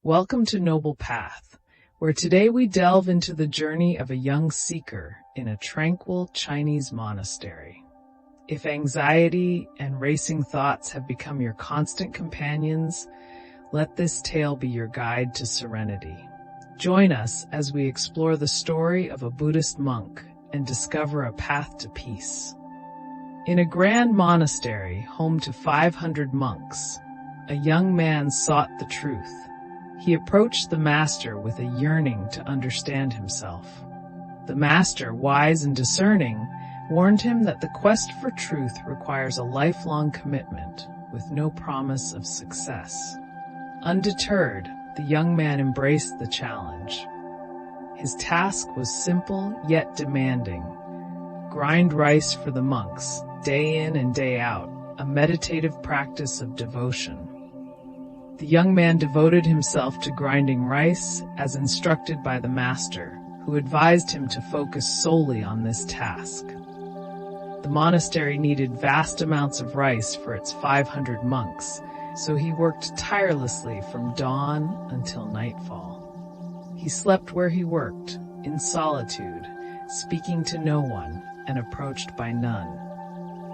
Welcome to Noble Path, where today we delve into the journey of a young seeker in a tranquil Chinese monastery. If anxiety and racing thoughts have become your constant companions, let this tale be your guide to serenity. Join us as we explore the story of a Buddhist monk and discover a path to peace. In a grand monastery home to 500 monks, a young man sought the truth. He approached the master with a yearning to understand himself. The master, wise and discerning, warned him that the quest for truth requires a lifelong commitment with no promise of success. Undeterred, the young man embraced the challenge. His task was simple yet demanding. Grind rice for the monks, day in and day out, a meditative practice of devotion. The young man devoted himself to grinding rice as instructed by the master, who advised him to focus solely on this task. The monastery needed vast amounts of rice for its 500 monks, so he worked tirelessly from dawn until nightfall. He slept where he worked, in solitude, speaking to no one and approached by none.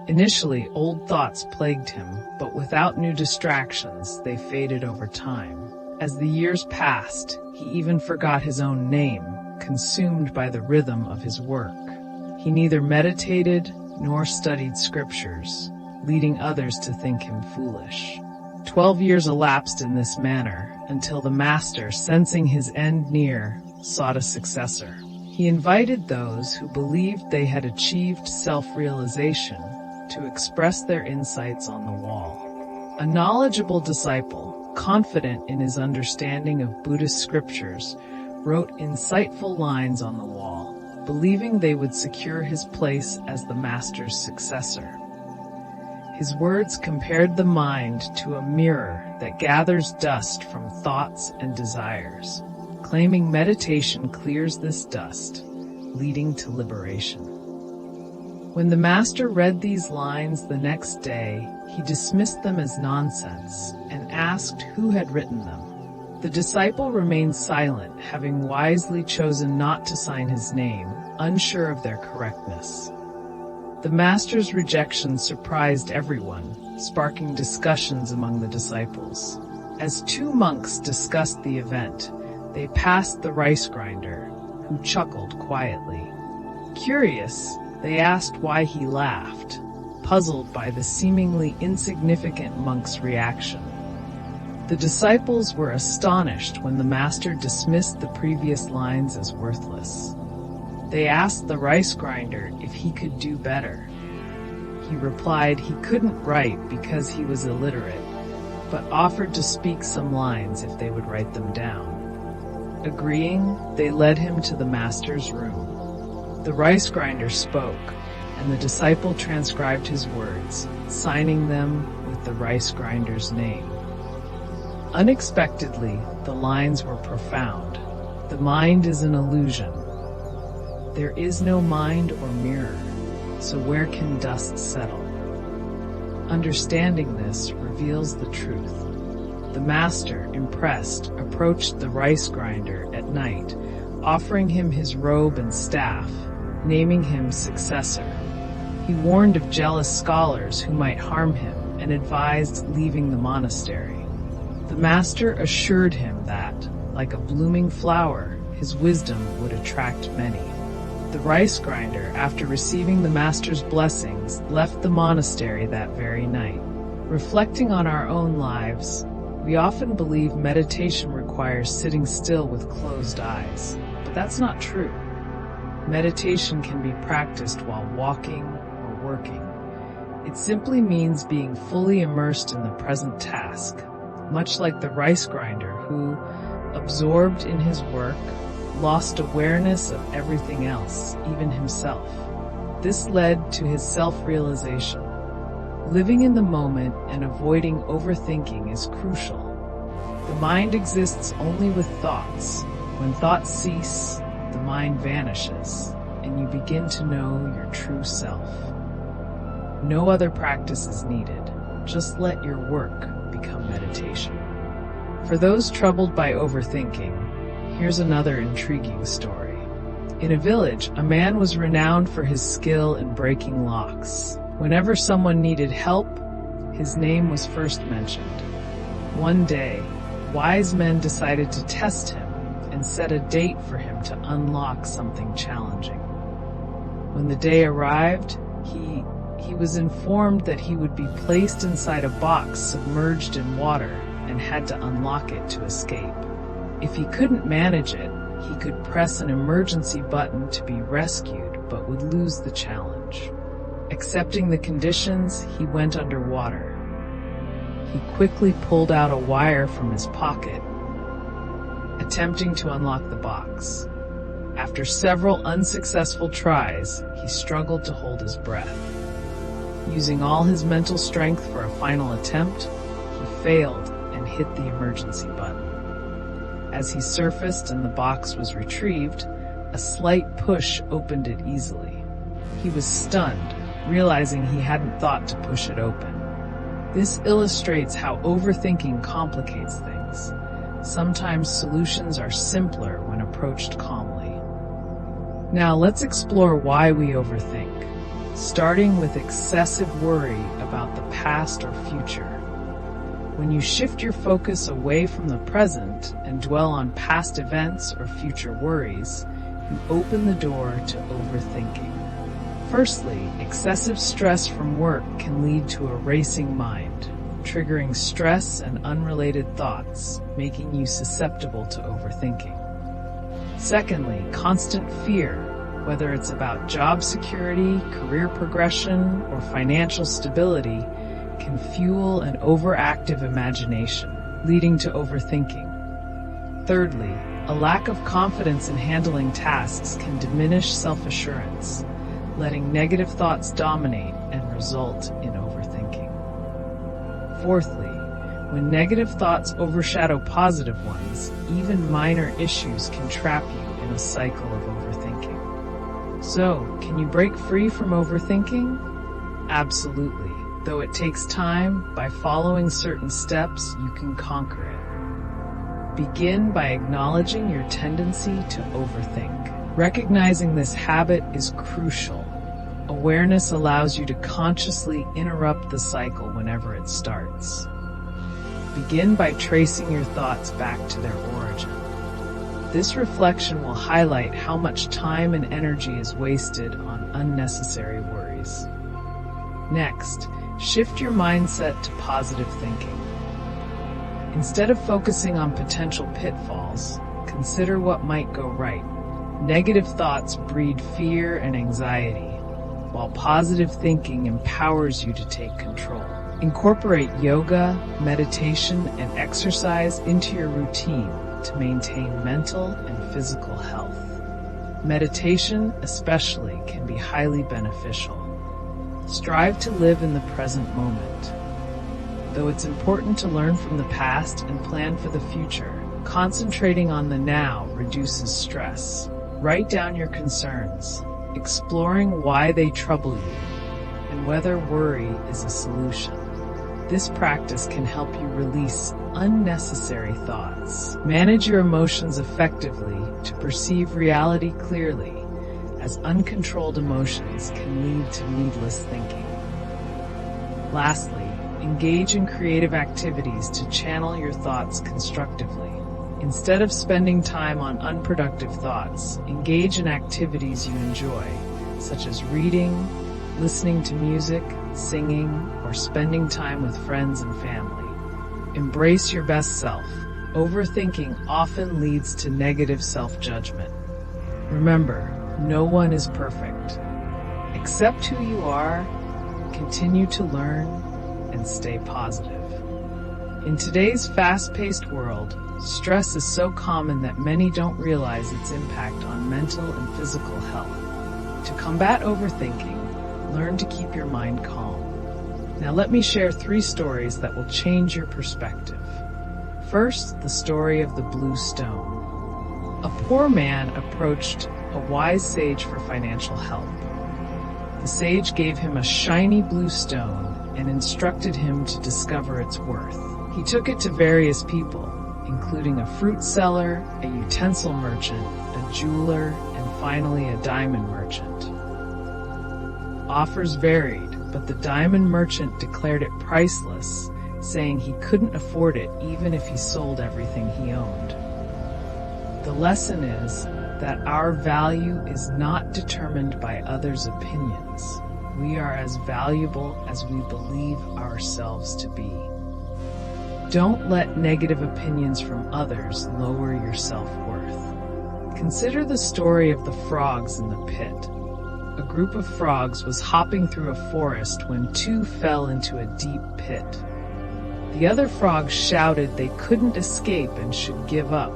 Initially, old thoughts plagued him, but without new distractions, they faded over time. As the years passed, he even forgot his own name, consumed by the rhythm of his work. He neither meditated nor studied scriptures, leading others to think him foolish. 12 years elapsed in this manner, until the master, sensing his end near, sought a successor. He invited those who believed they had achieved self-realization to express their insights on the wall. A knowledgeable disciple, confident in his understanding of Buddhist scriptures, wrote insightful lines on the wall, believing they would secure his place as the master's successor. His words compared the mind to a mirror that gathers dust from thoughts and desires, claiming meditation clears this dust, leading to liberation. When the master read these lines the next day, he dismissed them as nonsense and asked who had written them. The disciple remained silent, having wisely chosen not to sign his name, unsure of their correctness. The master's rejection surprised everyone, sparking discussions among the disciples. As two monks discussed the event, they passed the rice grinder, who chuckled quietly. Curious, they asked why he laughed, puzzled by the seemingly insignificant monk's reaction. The disciples were astonished when the master dismissed the previous lines as worthless. They asked the rice grinder if he could do better. He replied he couldn't write because he was illiterate, but offered to speak some lines if they would write them down. Agreeing, they led him to the master's room. The rice grinder spoke, and the disciple transcribed his words, signing them with the rice grinder's name. Unexpectedly, the lines were profound. The mind is an illusion. There is no mind or mirror, so where can dust settle? Understanding this reveals the truth. The master, impressed, approached the rice grinder at night, offering him his robe and staff, naming him successor. He warned of jealous scholars who might harm him and advised leaving the monastery. The master assured him that, like a blooming flower, his wisdom would attract many. The rice grinder, after receiving the master's blessings, left the monastery that very night. Reflecting on our own lives, we often believe meditation requires sitting still with closed eyes, but that's not true. Meditation can be practiced while walking or working. It simply means being fully immersed in the present task, much like the rice grinder who, absorbed in his work, lost awareness of everything else, even himself. This led to his self-realization. Living in the moment and avoiding overthinking is crucial. The mind exists only with thoughts. When thoughts cease, the mind vanishes, and you begin to know your true self. No other practice is needed. Just let your work become meditation. For those troubled by overthinking, here's another intriguing story. In a village, a man was renowned for his skill in breaking locks. Whenever someone needed help, his name was first mentioned. One day, wise men decided to test him and set a date for him to unlock something challenging. When the day arrived, he was informed that he would be placed inside a box submerged in water and had to unlock it to escape. If he couldn't manage it, he could press an emergency button to be rescued, but would lose the challenge. Accepting the conditions, he went underwater. He quickly pulled out a wire from his pocket, attempting to unlock the box. After several unsuccessful tries, he struggled to hold his breath. Using all his mental strength for a final attempt, he failed and hit the emergency button. As he surfaced and the box was retrieved, a slight push opened it easily. He was stunned, realizing he hadn't thought to push it open. This illustrates how overthinking complicates things. Sometimes solutions are simpler when approached calmly. Now let's explore why we overthink, starting with excessive worry about the past or future. When you shift your focus away from the present and dwell on past events or future worries, you open the door to overthinking. Firstly, excessive stress from work can lead to a racing mind, triggering stress and unrelated thoughts, making you susceptible to overthinking. Secondly, constant fear, whether it's about job security, career progression, or financial stability, can fuel an overactive imagination, leading to overthinking. Thirdly, a lack of confidence in handling tasks can diminish self-assurance, letting negative thoughts dominate and result in overthinking. Fourthly, when negative thoughts overshadow positive ones, even minor issues can trap you in a cycle of overthinking. So, can you break free from overthinking? Absolutely. Though it takes time, by following certain steps, you can conquer it. Begin by acknowledging your tendency to overthink. Recognizing this habit is crucial. Awareness allows you to consciously interrupt the cycle whenever it starts. Begin by tracing your thoughts back to their origin. This reflection will highlight how much time and energy is wasted on unnecessary worries. Next, shift your mindset to positive thinking. Instead of focusing on potential pitfalls, consider what might go right. Negative thoughts breed fear and anxiety, while positive thinking empowers you to take control. Incorporate yoga, meditation, and exercise into your routine to maintain mental and physical health. Meditation, especially, can be highly beneficial. Strive to live in the present moment. Though it's important to learn from the past and plan for the future, concentrating on the now reduces stress. Write down your concerns, exploring why they trouble you, and whether worry is a solution. This practice can help you release unnecessary thoughts. Manage your emotions effectively to perceive reality clearly, as uncontrolled emotions can lead to needless thinking. Lastly, engage in creative activities to channel your thoughts constructively. Instead of spending time on unproductive thoughts, engage in activities you enjoy, such as reading, listening to music, singing, or spending time with friends and family. Embrace your best self. Overthinking often leads to negative self-judgment. Remember, no one is perfect. Accept who you are, continue to learn, and stay positive. In today's fast-paced world, stress is so common that many don't realize its impact on mental and physical health. To combat overthinking, learn to keep your mind calm. Now let me share 3 stories that will change your perspective. First, the story of the blue stone. A poor man approached a wise sage for financial help. The sage gave him a shiny blue stone and instructed him to discover its worth. He took it to various people, including a fruit seller, a utensil merchant, a jeweler, and finally a diamond merchant. Offers varied, but the diamond merchant declared it priceless, saying he couldn't afford it even if he sold everything he owned. The lesson is that our value is not determined by others' opinions. We are as valuable as we believe ourselves to be. Don't let negative opinions from others lower your self-worth. Consider the story of the frogs in the pit. A group of frogs was hopping through a forest when two fell into a deep pit. The other frogs shouted they couldn't escape and should give up.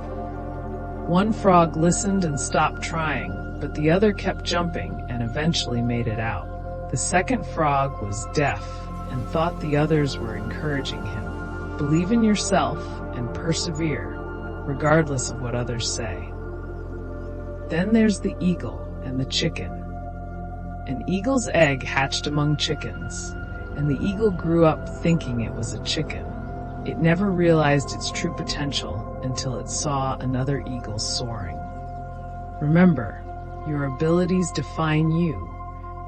One frog listened and stopped trying, but the other kept jumping and eventually made it out. The second frog was deaf and thought the others were encouraging him. Believe in yourself and persevere, regardless of what others say. Then there's the eagle and the chicken. An eagle's egg hatched among chickens, and the eagle grew up thinking it was a chicken. It never realized its true potential until it saw another eagle soaring. Remember, your abilities define you,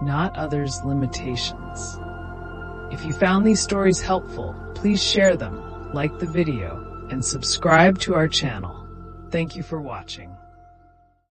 not others' limitations. If you found these stories helpful, please share them, like the video, and subscribe to our channel. Thank you for watching.